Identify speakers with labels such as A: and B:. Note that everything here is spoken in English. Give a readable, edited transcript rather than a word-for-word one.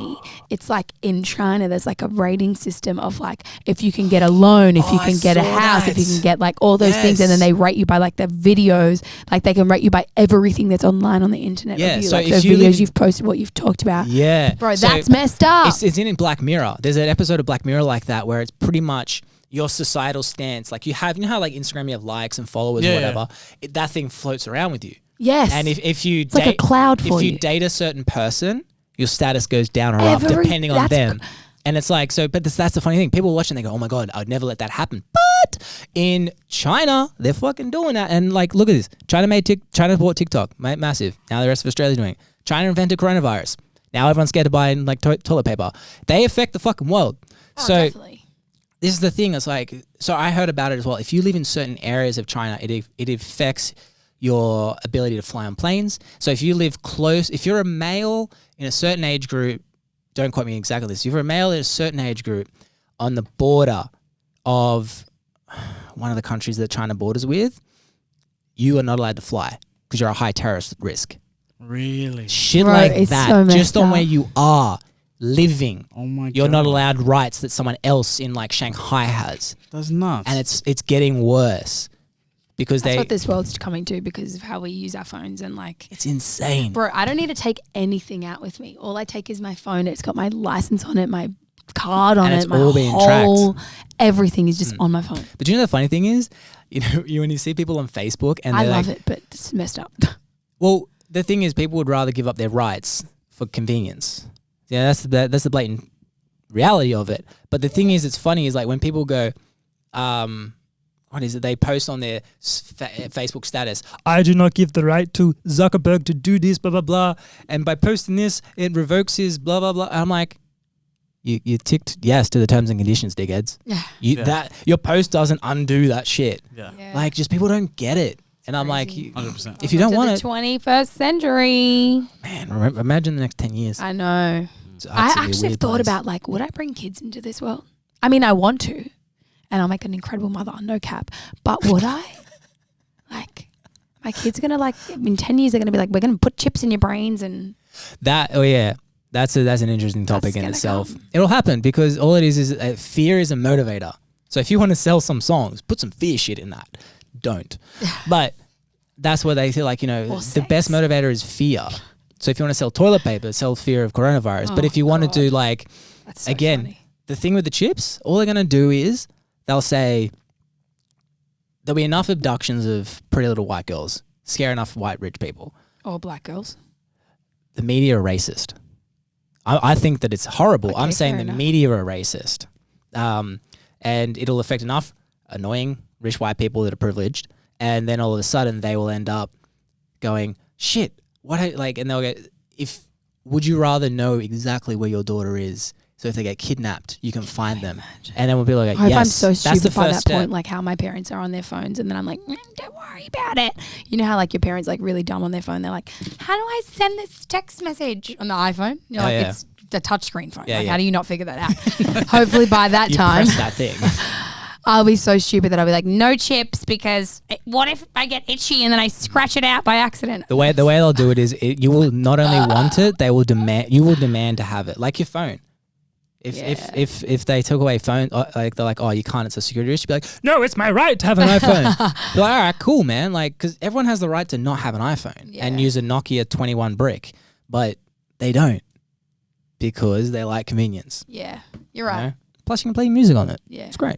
A: apparently it's like in China there's like a rating system of like if you can get a loan, if you can get a house, if you can get like all those things, and then they rate you by like the videos, like they can rate you by everything that's online on the internet.
B: Yeah,
A: of you,
B: so
A: like
B: if
A: the videos you've posted, what you've talked about.
B: Yeah.
A: Bro, that's messed up.
B: It's in Black Mirror. There's an episode of Black Mirror like that where it's pretty much your societal stance. Like you know how like Instagram you have likes and followers or whatever? That thing floats around with you.
A: Yes.
B: And if you
A: it's like a cloud for you.
B: If you date a certain person, your status goes down or up depending on them. And it's like, so, but that's the funny thing. People watch and they go, oh my God, I'd never let that happen. But in China, they're fucking doing that. And like, look at this. China bought TikTok, massive. Now the rest of Australia's doing it. China invented coronavirus. Now everyone's scared to buy like toilet paper. They affect the fucking world.
A: Oh,
B: so
A: definitely.
B: This is the thing. It's like, so I heard about it as well. If you live in certain areas of China, it affects your ability to fly on planes. So if you live close, if you're a male in a certain age group, don't quote me exactly this. If you're a male in a certain age group on the border of one of the countries that China borders with, you are not allowed to fly because you're a high terrorist risk.
C: Really?
B: Shit like that. So just on where you are living.
C: Oh my God.
B: You're not allowed rights that someone else in like Shanghai has.
C: That's nuts.
B: And it's getting worse. Because
A: that's what this world's coming to because of how we use our phones and like
B: it's insane.
A: Bro, I don't need to take anything out with me. All I take is my phone. It's got my license on it, my card on it, my
B: all being
A: whole
B: tracked.
A: Everything is just on my phone.
B: But you know the funny thing is, you know, when you see people on Facebook and
A: I love it, but it's messed up.
B: Well, the thing is, people would rather give up their rights for convenience. Yeah, that's the blatant reality of it. But the thing is, it's funny is like when people go, what is it? They post on their Facebook status, I do not give the right to Zuckerberg to do this, blah, blah, blah. And by posting this, it revokes his blah, blah, blah. And I'm like, you ticked yes to the terms and conditions, dickheads.
A: Yeah.
B: Your post doesn't undo that shit.
C: Yeah.
B: Like, just people don't get it. And I'm like,
C: 100%.
B: if you don't want
A: the
B: it.
A: 21st century.
B: Man, imagine the next 10 years.
A: I know. I actually have thought about like, would I bring kids into this world? I mean, I want to. And I'll make an incredible mother, no cap. But would I? Like, my kids are going to like, in 10 years, they're going to be like, we're going to put chips in your brains and.
B: That, oh yeah. That's an interesting topic in itself. It'll happen because all it is fear is a motivator. So if you want to sell some songs, put some fear shit in that. Don't. But that's where they feel like, you know, the best motivator is fear. So if you want to sell toilet paper, sell fear of coronavirus. But if you want to do like,
A: so
B: again,
A: funny.
B: The thing with the chips, all they're going to do is they'll say there'll be enough abductions of pretty little white girls, scare enough white rich people.
A: Or black girls.
B: The media are racist. I think that it's horrible.
A: Okay,
B: I'm saying the media are racist. And it'll affect enough annoying rich white people that are privileged. And then all of a sudden they will end up going, shit, and they'll get, would you rather know exactly where your daughter is? So if they get kidnapped, you can find them.
A: Imagine.
B: And then we'll be like,
A: I hope
B: yes,
A: I'm so stupid
B: that's the
A: by
B: first
A: that
B: step.
A: point, like how my parents are on their phones, and then I'm like, don't worry about it. You know how like your parents like really dumb on their phone? They're like, how do I send this text message on the iPhone? You're like, it's the touchscreen phone. How do you not figure that out? Hopefully by that time,
B: press that thing.
A: I'll be so stupid that I'll be like, no chips, because what if I get itchy and then I scratch it out by accident?
B: The way they'll do it is you will not only want it, you will demand to have it, like your phone. If they took away phone, like they're like, oh, you can't, it's a security risk. You'd be like, no, it's my right to have an iPhone. You're like, all right, cool, man. Like, because everyone has the right to not have an iPhone and use a Nokia 21 brick, but they don't because they like convenience.
A: Yeah, you're right.
B: You know? Plus, you can play music on it.
A: Yeah,
B: it's great.